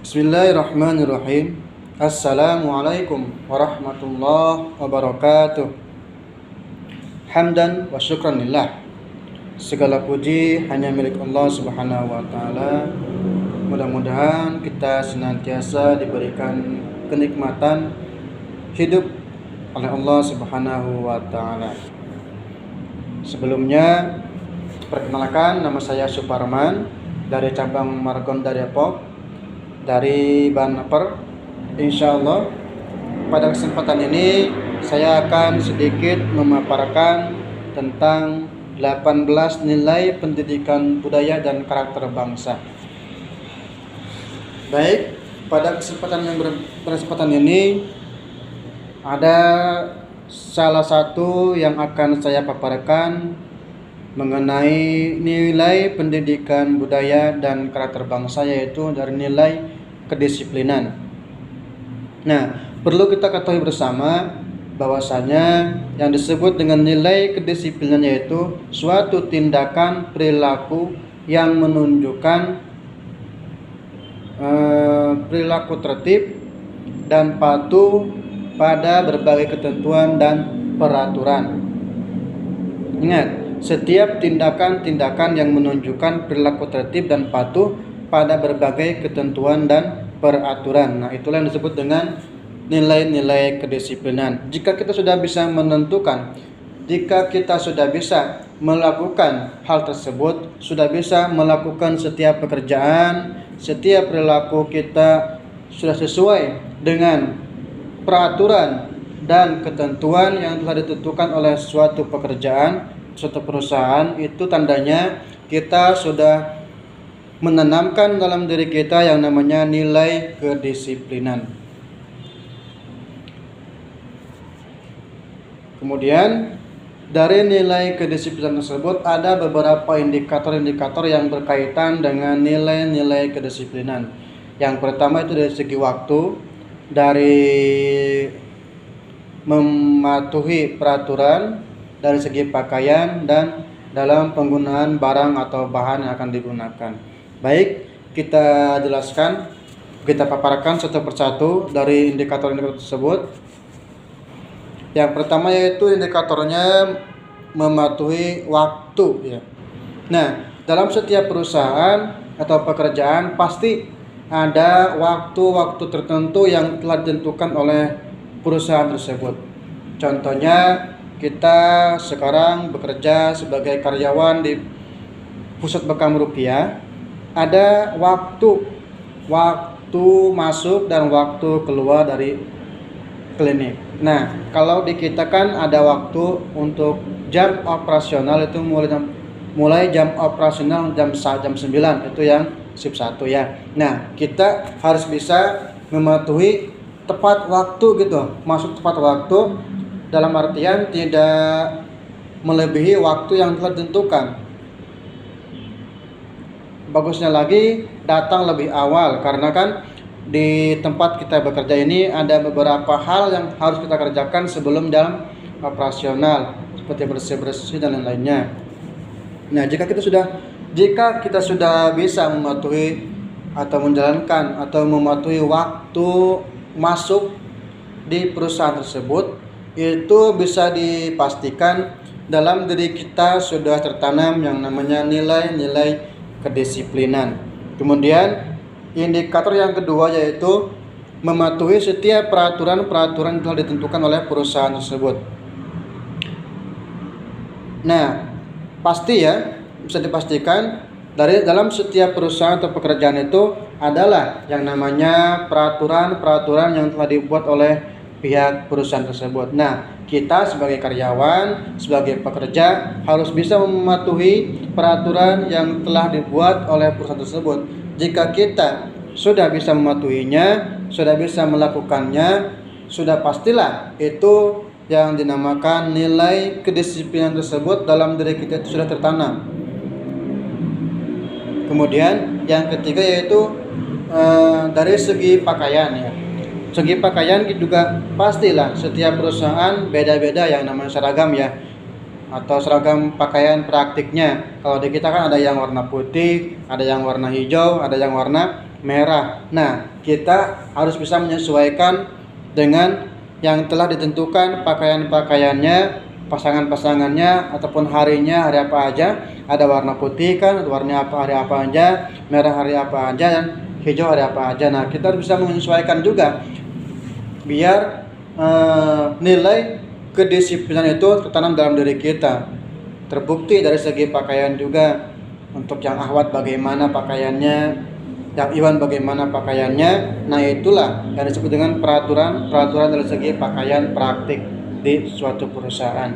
Bismillahirrahmanirrahim. Assalamualaikum warahmatullahi wabarakatuh. Hamdan wa syukran lillah. Segala puji hanya milik Allah Subhanahu wa taala. Mudah-mudahan kita senantiasa diberikan kenikmatan hidup oleh Allah Subhanahu wa taala. Sebelumnya, perkenalkan, nama saya Suparman dari cabang Margonda Depok, dari Banper. Insyaallah pada kesempatan ini saya akan sedikit memaparkan tentang 18 nilai pendidikan budaya dan karakter bangsa. Baik, pada kesempatan ini ada salah satu yang akan saya paparkan mengenai nilai pendidikan budaya dan karakter bangsa, yaitu dari nilai kedisiplinan. Nah, perlu kita ketahui bersama bahwasanya yang disebut dengan nilai kedisiplinan yaitu suatu tindakan perilaku yang menunjukkan perilaku tertib dan patuh pada berbagai ketentuan dan peraturan. Ingat, setiap tindakan-tindakan yang menunjukkan perilaku tertib dan patuh pada berbagai ketentuan dan peraturan. Nah, itulah yang disebut dengan nilai-nilai kedisiplinan. Jika kita sudah bisa menentukan, jika kita sudah bisa melakukan hal tersebut, sudah bisa melakukan setiap pekerjaan, setiap perilaku kita sudah sesuai dengan peraturan dan ketentuan yang telah ditentukan oleh suatu pekerjaan, suatu perusahaan, itu tandanya kita sudah menanamkan dalam diri kita yang namanya nilai kedisiplinan. Kemudian dari nilai kedisiplinan tersebut ada beberapa indikator-indikator yang berkaitan dengan nilai-nilai kedisiplinan. Yang pertama itu dari segi waktu, dari mematuhi peraturan, dari segi pakaian, dan dalam penggunaan barang atau bahan yang akan digunakan. Baik, kita jelaskan, kita paparkan satu persatu dari indikator-indikator tersebut. Yang pertama yaitu indikatornya mematuhi waktu, ya. Nah, dalam setiap perusahaan atau pekerjaan pasti ada waktu-waktu tertentu yang telah ditentukan oleh perusahaan tersebut. Contohnya, kita sekarang bekerja sebagai karyawan di Pusat Bekam Rupiah. Ada waktu masuk dan waktu keluar dari klinik. Nah, kalau di kita kan ada waktu untuk jam operasional, itu mulai jam operasional jam 9, itu yang shift 1 ya. Nah, kita harus bisa mematuhi tepat waktu gitu, masuk tepat waktu dalam artian tidak melebihi waktu yang telah ditentukan. Bagusnya lagi datang lebih awal, karena kan di tempat kita bekerja ini ada beberapa hal yang harus kita kerjakan sebelum dalam operasional, seperti bersih-bersih dan lain-lainnya. Nah, jika kita sudah bisa mematuhi atau menjalankan atau mematuhi waktu masuk di perusahaan tersebut, itu bisa dipastikan dalam diri kita sudah tertanam yang namanya nilai-nilai kedisiplinan. Kemudian indikator yang kedua yaitu mematuhi setiap peraturan-peraturan yang telah ditentukan oleh perusahaan tersebut. Nah, pasti ya, bisa dipastikan dari dalam setiap perusahaan atau pekerjaan itu adalah yang namanya peraturan-peraturan yang telah dibuat oleh pihak perusahaan tersebut. Nah, kita sebagai karyawan, sebagai pekerja harus bisa mematuhi peraturan yang telah dibuat oleh perusahaan tersebut. Jika kita sudah bisa mematuhinya, sudah bisa melakukannya, sudah pastilah itu yang dinamakan nilai kedisiplinan tersebut dalam diri kita itu sudah tertanam. Kemudian yang ketiga yaitu dari segi pakaian ya. Segi pakaian juga pastilah setiap perusahaan beda-beda yang namanya seragam ya, atau seragam pakaian praktiknya. Kalau di kita kan ada yang warna putih, ada yang warna hijau, ada yang warna merah. Nah, kita harus bisa menyesuaikan dengan yang telah ditentukan pakaian-pakaiannya, pasangan-pasangannya, ataupun harinya, hari apa aja. Ada warna putih kan, warna apa hari apa aja, merah hari apa aja, dan hijau hari apa aja. Nah, kita harus bisa menyesuaikan juga biar nilai kedisiplinan itu tertanam dalam diri kita. Terbukti dari segi pakaian juga. Untuk yang ahwat bagaimana pakaiannya, yang iwan bagaimana pakaiannya. Nah, itulah yang disebut dengan peraturan dari segi pakaian praktik di suatu perusahaan.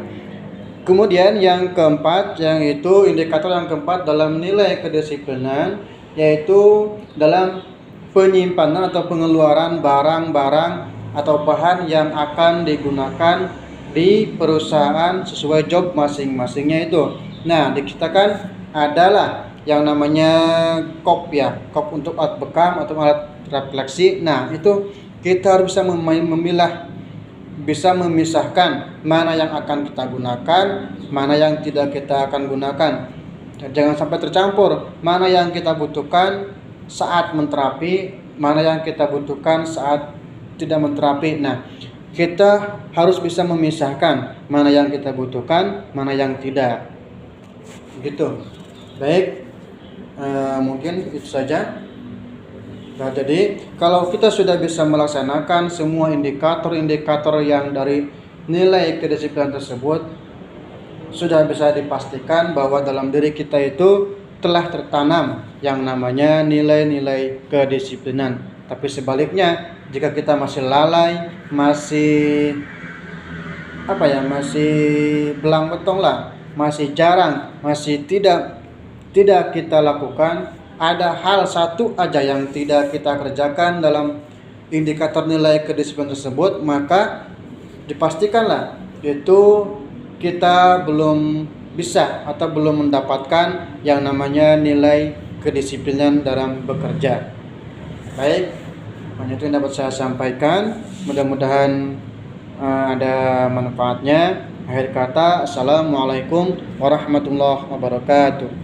Kemudian yang keempat, yang itu indikator yang keempat dalam nilai kedisiplinan, yaitu dalam penyimpanan atau pengeluaran barang-barang atau bahan yang akan digunakan di perusahaan sesuai job masing-masingnya itu. Nah, dikitakan adalah yang namanya kop ya, kop untuk alat bekam atau alat refleksi. Nah, itu kita harus bisa memilah, bisa memisahkan mana yang akan kita gunakan, mana yang tidak kita akan gunakan. Jangan sampai tercampur, mana yang kita butuhkan saat menterapi, mana yang kita butuhkan saat tidak menterapi. Nah, kita harus bisa memisahkan mana yang kita butuhkan, mana yang tidak. Gitu. Baik, mungkin itu saja. Nah, jadi kalau kita sudah bisa melaksanakan semua indikator-indikator yang dari nilai kedisiplinan tersebut, sudah bisa dipastikan bahwa dalam diri kita itu telah tertanam yang namanya nilai-nilai kedisiplinan. Tapi sebaliknya, jika kita masih lalai, masih masih belang betong lah, masih jarang, masih tidak kita lakukan, ada hal satu aja yang tidak kita kerjakan dalam indikator nilai kedisiplinan tersebut, maka dipastikanlah itu kita belum bisa atau belum mendapatkan yang namanya nilai kedisiplinan dalam bekerja. Baik, hanya itu yang dapat saya sampaikan. Mudah-mudahan ada manfaatnya. Akhir kata, assalamualaikum warahmatullahi wabarakatuh.